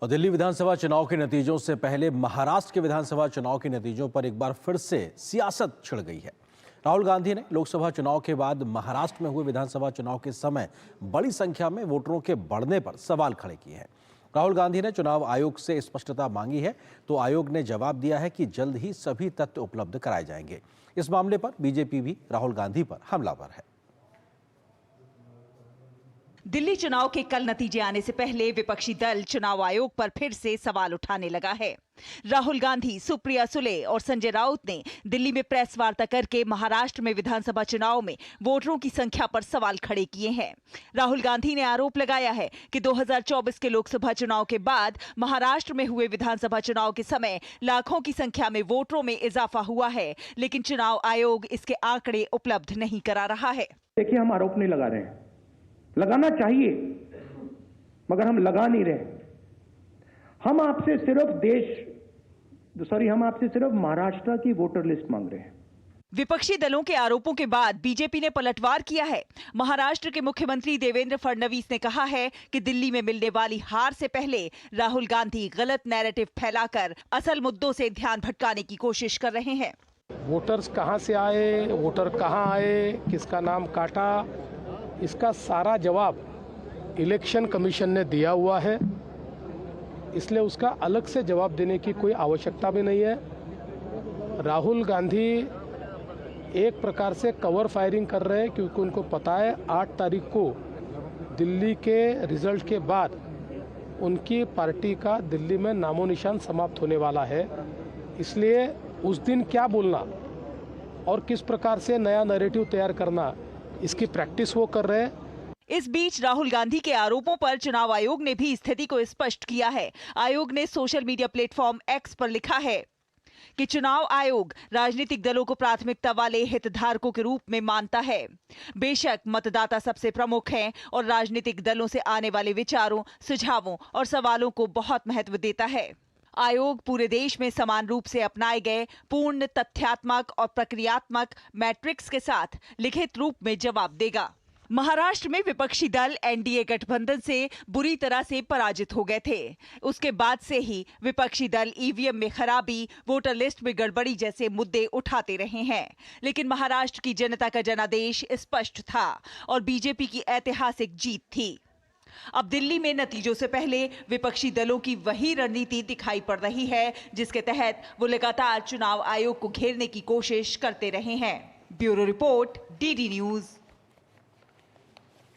और दिल्ली विधानसभा चुनाव के नतीजों से पहले महाराष्ट्र के विधानसभा चुनाव के नतीजों पर एक बार फिर से सियासत छिड़ गई है। राहुल गांधी ने लोकसभा चुनाव के बाद महाराष्ट्र में हुए विधानसभा चुनाव के समय बड़ी संख्या में वोटरों के बढ़ने पर सवाल खड़े किए हैं। राहुल गांधी ने चुनाव आयोग से स्पष्टता मांगी है, तो आयोग ने जवाब दिया है कि जल्द ही सभी तथ्य उपलब्ध कराए जाएंगे। इस मामले पर बीजेपी भी राहुल गांधी पर हमलावर है। दिल्ली चुनाव के कल नतीजे आने से पहले विपक्षी दल चुनाव आयोग पर फिर से सवाल उठाने लगा है। राहुल गांधी, सुप्रिया सुले और संजय राउत ने दिल्ली में प्रेस वार्ता करके महाराष्ट्र में विधानसभा चुनाव में वोटरों की संख्या पर सवाल खड़े किए हैं। राहुल गांधी ने आरोप लगाया है कि 2024 के लोकसभा चुनाव के बाद महाराष्ट्र में हुए विधानसभा चुनाव के समय लाखों की संख्या में वोटरों में इजाफा हुआ है, लेकिन चुनाव आयोग इसके आंकड़े उपलब्ध नहीं करा रहा है। देखिए, हम आरोप नहीं लगा रहे हैं, लगाना चाहिए मगर हम लगा नहीं रहे। हम आपसे सिर्फ महाराष्ट्र की वोटर लिस्ट मांग रहे हैं। विपक्षी दलों के आरोपों के बाद बीजेपी ने पलटवार किया है। महाराष्ट्र के मुख्यमंत्री देवेंद्र फडणवीस ने कहा है कि दिल्ली में मिलने वाली हार से पहले राहुल गांधी गलत नैरेटिव फैलाकर असल मुद्दों से ध्यान भटकाने की कोशिश कर रहे हैं। वोटर्स कहां से आए, वोटर कहां आए, किसका नाम काटा, इसका सारा जवाब इलेक्शन कमीशन ने दिया हुआ है, इसलिए उसका अलग से जवाब देने की कोई आवश्यकता भी नहीं है। राहुल गांधी एक प्रकार से कवर फायरिंग कर रहे हैं, क्योंकि उनको पता है 8 तारीख को दिल्ली के रिजल्ट के बाद उनकी पार्टी का दिल्ली में नामो निशान समाप्त होने वाला है। इसलिए उस दिन क्या बोलना और किस प्रकार से नया नैरेटिव तैयार करना, इसकी प्रैक्टिस वो कर रहे हैं। इस बीच राहुल गांधी के आरोपों पर चुनाव आयोग ने भी स्थिति को स्पष्ट किया है। आयोग ने सोशल मीडिया प्लेटफॉर्म एक्स पर लिखा है कि चुनाव आयोग राजनीतिक दलों को प्राथमिकता वाले हितधारकों के रूप में मानता है। बेशक मतदाता सबसे प्रमुख हैं और राजनीतिक दलों से आने वाले विचारों, सुझावों और सवालों को बहुत महत्व देता है। आयोग पूरे देश में समान रूप से अपनाए गए पूर्ण तथ्यात्मक और प्रक्रियात्मक मैट्रिक्स के साथ लिखित रूप में जवाब देगा। महाराष्ट्र में विपक्षी दल एनडीए गठबंधन से बुरी तरह से पराजित हो गए थे। उसके बाद से ही विपक्षी दल ईवीएम में खराबी, वोटर लिस्ट में गड़बड़ी जैसे मुद्दे उठाते रहे हैं, लेकिन महाराष्ट्र की जनता का जनादेश स्पष्ट था और बीजेपी की ऐतिहासिक जीत थी। अब दिल्ली में नतीजों से पहले विपक्षी दलों की वही रणनीति दिखाई पड़ रही है, जिसके तहत वो लगातार चुनाव आयोग को घेरने की कोशिश करते रहे हैं। Bureau report, DD news.